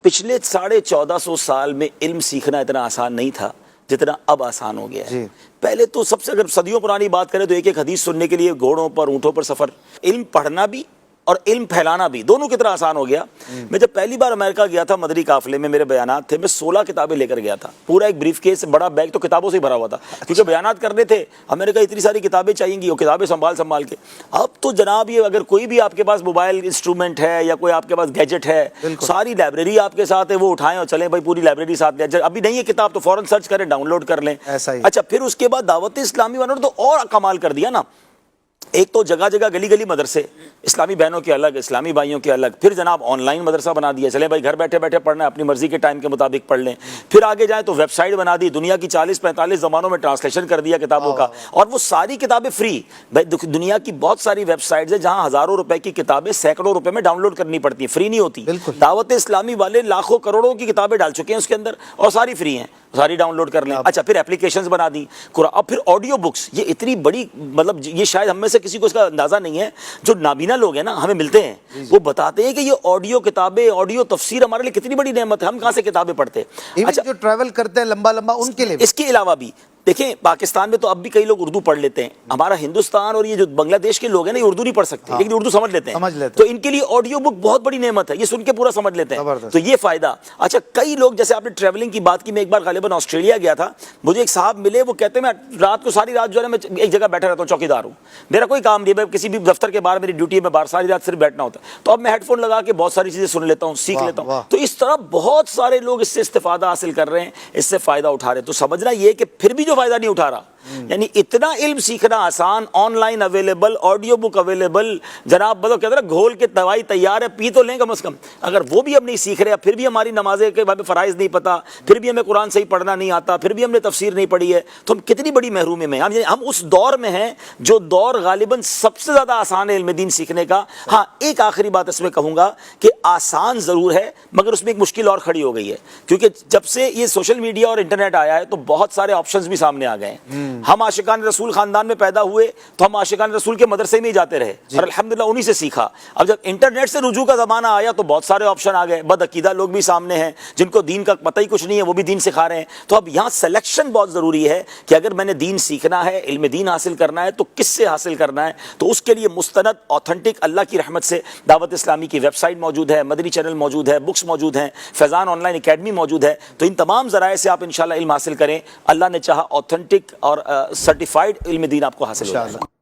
پچھلے 1450 سال میں علم سیکھنا اتنا آسان نہیں تھا جتنا اب آسان ہو گیا ہے. پہلے تو سب سے اگر صدیوں پرانی بات کریں تو ایک ایک حدیث سننے کے لیے گھوڑوں پر اونٹوں پر سفر. علم پڑھنا بھی اور علم پھیلانا بھی دونوں کتنا آسان ہو گیا. میں جب پہلی بار امریکہ گیا تھا مدری قافلے میں، میرے بیانات تھے، میں 16 کتابیں لے کر گیا تھا. پورا ایک بریف کیس بڑا بیگ تو کتابوں سے ہی بھرا ہوا تھا کیونکہ بیانات کرنے تھے. ہم نے کہا اتنی ساری کتابیں چاہیے گی، وہ کتابیں سنبھال کے. اب تو جناب یہ اگر کوئی بھی آپ کے پاس موبائل انسٹرومنٹ ہے یا کوئی آپ کے پاس گیجٹ ہے، ساری لائبریری آپ کے ساتھ ہے، وہ اٹھائیں اور چلیں بھائی پوری لائبریری ساتھ لے. ابھی نہیں ہے کتاب تو فوراً سرچ کریں، ڈاؤن لوڈ کر لیں. اچھا پھر اس کے بعد دعوت اسلامی والوں نے تو اور کمال کر دیا نا. ایک تو جگہ جگہ گلی گلی مدرسے، اسلامی بہنوں کے الگ، اسلامی بھائیوں کے الگ. پھر جناب آن لائن مدرسہ بنا دیا، چلے بھائی گھر بیٹھے بیٹھے پڑھنا ہے، اپنی مرضی کے ٹائم کے مطابق پڑھ لیں. پھر آگے جائیں تو ویب سائٹ بنا دی، دنیا کی 40-45 زبانوں میں ٹرانسلیشن کر دیا کتابوں کا، اور وہ ساری کتابیں فری. بھائی دنیا کی بہت ساری ویب سائٹس ہیں جہاں ہزاروں روپے کی کتابیں سینکڑوں روپے میں ڈاؤن لوڈ کرنی پڑتی ہیں، فری نہیں ہوتی. دعوت اسلامی والے لاکھوں کروڑوں کی کتابیں ڈال چکے ہیں اس کے اندر اور ساری فری ہیں، ساری ڈاؤن لوڈ کر لیں. اچھا پھر اپلیکیشنز بنا دی قرآن. اب پھر آڈیو بکس، یہ اتنی بڑی مطلب یہ شاید ہم میں سے کسی کو اس کا اندازہ نہیں ہے. جو نابینا لوگ ہیں نا ہمیں ملتے ہیں وہ بتاتے ہیں کہ یہ آڈیو کتابیں، آڈیو تفسیر ہمارے لیے کتنی بڑی نعمت ہے. ہم کہاں سے کتابیں پڑھتے ہیں؟ اچھا جو ٹریول کرتے ہیں لمبا ان کے لیے اس کے علاوہ بھی دیکھیں پاکستان میں تو اب بھی کئی لوگ اردو پڑھ لیتے ہیں. ہمارا ہندوستان اور یہ جو بنگلہ دیش کے لوگ ہیں نا یہ اردو نہیں پڑھ سکتے لیکن اردو سمجھ لیتے ہیں، تو ان کے لیے آڈیو بک بہت بڑی نعمت ہے، یہ سن کے پورا سمجھ لیتے ہیں، تو یہ فائدہ. اچھا کئی لوگ جیسے آپ نے ٹریولنگ کی بات کی، میں ایک بار غالباً آسٹریلیا گیا تھا، مجھے ایک صاحب ملے، وہ کہتے ہیں میں رات کو ساری رات جو ہے میں ایک جگہ بیٹھا رہتا ہوں، چوکیدار ہوں، میرا کوئی کام نہیں ہے، میں کسی بھی دفتر کے باہر میری ڈیوٹی ہے، میں باہر ساری رات صرف بیٹھنا ہوتا ہے. تو اب میں ہیڈ فون لگا کے بہت ساری چیزیں سن لیتا ہوں، سیکھ لیتا ہوں. تو اس طرح بہت سارے لوگ اس سے استفادہ حاصل کر رہے ہیں، اس سے فائدہ اٹھا رہے ہیں. تو سمجھنا یہ کہ پھر بھی جو فائدہ نہیں اٹھا رہا، یعنی اتنا علم سیکھنا آسان، on line available, audio book available, جناب کہتے ہیں گھول کے دوائی تیار ہے، پی تو لیں کم از کم. اگر وہ بھی ہم نہیں سیکھ رہے، پھر بھی ہماری نمازیں کے بارے میں فرائض نہیں پتہ، پھر بھی ہمیں قرآن صحیح پڑھنا نہیں آتا، پھر بھی ہم نے تفسیر نہیں پڑھی ہے، تو ہم کتنی بڑی محرومی میں ہیں. ہم اس دور میں ہیں جو دور غالباً سب سے زیادہ آسان ہے علم دین سیکھنے کا. ہاں ایک آخری بات اس میں کہوں گا کہ آسان ضرور ہے مگر اس میں ایک مشکل اور کھڑی ہو گئی ہے، کیونکہ جب سے یہ سوشل میڈیا اور انٹرنیٹ آیا ہے تو بہت سارے آپشنز بھی سامنے آ گئے ہیں. ہم عاشقان رسول خاندان میں پیدا ہوئے تو ہم عاشقان رسول کے مدرسے میں ہی جاتے رہے اور الحمدللہ انہی سے سیکھا. اب جب انٹرنیٹ سے رجوع کا زمانہ آیا تو بہت سارے آپشن آ گئے، بد عقیدہ لوگ بھی سامنے ہیں جن کو دین کا پتہ ہی کچھ نہیں ہے، وہ بھی دین سکھا رہے ہیں. تو اب یہاں سلیکشن بہت ضروری ہے کہ اگر میں نے دین سیکھنا ہے، علم دین حاصل کرنا ہے تو کس سے حاصل کرنا ہے. تو اس کے لیے مستند آتھنٹک اللہ کی رحمت سے دعوت اسلامی کی ویب سائٹ موجود ہے، مدنی چینل موجود ہے، بکس موجود ہیں، فیضان آن لائن اکیڈمی موجود ہے. تو ان تمام ذرائع سے آپ انشاءاللہ علم حاصل کریں، اللہ نے چاہا آتھنٹک اور سرٹیفائڈ علم دین آپ کو حاصل ہو جائے گا.